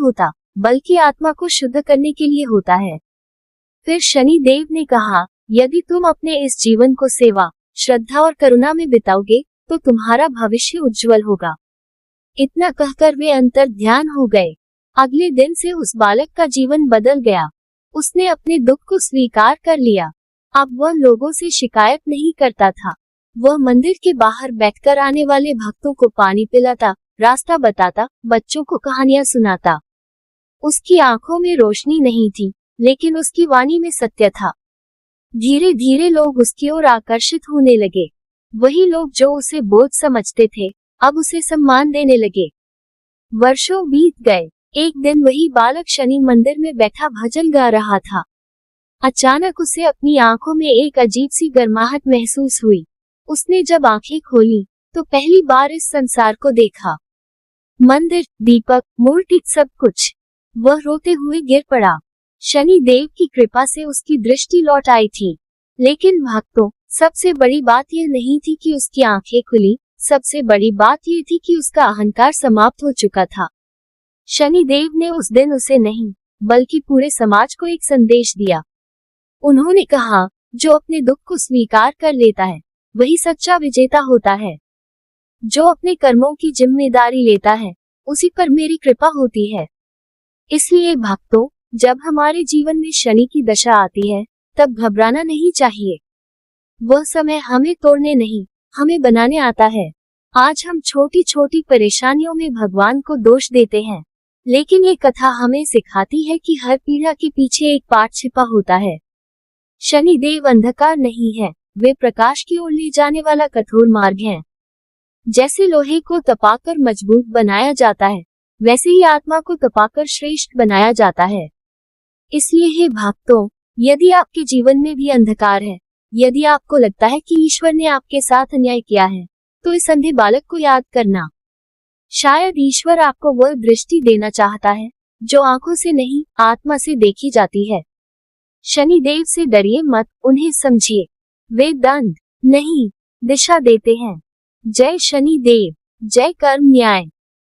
होता, बल्कि आत्मा को शुद्ध करने के लिए होता है। फिर शनि देव ने कहा, यदि तुम अपने इस जीवन को सेवा, श्रद्धा और करुणा में बिताओगे तो तुम्हारा भविष्य उज्जवल होगा। इतना कहकर वे अंतर ध्यान हो गए। अगले दिन से उस बालक का जीवन बदल गया। उसने अपने दुख को स्वीकार कर लिया। अब वह लोगों से शिकायत नहीं करता था। वह मंदिर के बाहर बैठकर आने वाले भक्तों को पानी पिलाता, रास्ता बताता, बच्चों को कहानियां सुनाता। उसकी आंखों में रोशनी नहीं थी, लेकिन उसकी वाणी में सत्य था। धीरे धीरे लोग उसकी ओर आकर्षित होने लगे। वही लोग जो उसे बोझ समझते थे, अब उसे सम्मान देने लगे। वर्षों बीत गए। एक दिन वही बालक शनि मंदिर में बैठा भजन गा रहा था। अचानक उसे अपनी आंखों में एक अजीब सी गर्माहट महसूस हुई। उसने जब आंखें खोली तो पहली बार इस संसार को देखा। मंदिर, दीपक, मूर्ति, सब कुछ। वह रोते हुए गिर पड़ा। शनि देव की कृपा से उसकी दृष्टि लौट आई थी। लेकिन भक्तों, सबसे बड़ी बात यह नहीं थी कि उसकी आंखें खुली, सबसे बड़ी बात यह थी कि उसका अहंकार समाप्त हो चुका था। शनि देव ने उस दिन उसे नहीं, बल्कि पूरे समाज को एक संदेश दिया। उन्होंने कहा, जो अपने दुख को स्वीकार कर लेता है, वही सच्चा विजेता होता है। जो अपने कर्मों की जिम्मेदारी लेता है, उसी पर मेरी कृपा होती है। इसलिए भक्तों, जब हमारे जीवन में शनि की दशा आती है, तब घबराना नहीं चाहिए। वह समय हमें तोड़ने नहीं, हमें बनाने आता है। आज हम छोटी छोटी परेशानियों में भगवान को दोष देते हैं, लेकिन ये कथा हमें सिखाती है कि हर पीड़ा के पीछे एक पाठ छिपा होता है। शनि देव अंधकार नहीं है, वे प्रकाश की ओर ले जाने वाला कठोर मार्ग हैं। जैसे लोहे को तपाकर मजबूत बनाया जाता है, वैसे ही आत्मा को तपाकर श्रेष्ठ बनाया जाता है। इसलिए हे भक्तों, यदि आपके जीवन में भी अंधकार है, यदि आपको लगता है कि ईश्वर ने आपके साथ अन्याय किया है, तो इस अंधे बालक को याद करना। शायद ईश्वर आपको वह दृष्टि देना चाहता है जो आंखों से नहीं, आत्मा से देखी जाती है। शनि देव से डरिए मत, उन्हें समझिए। वे दंड नहीं, दिशा देते हैं। जय शनि देव, जय कर्म न्याय।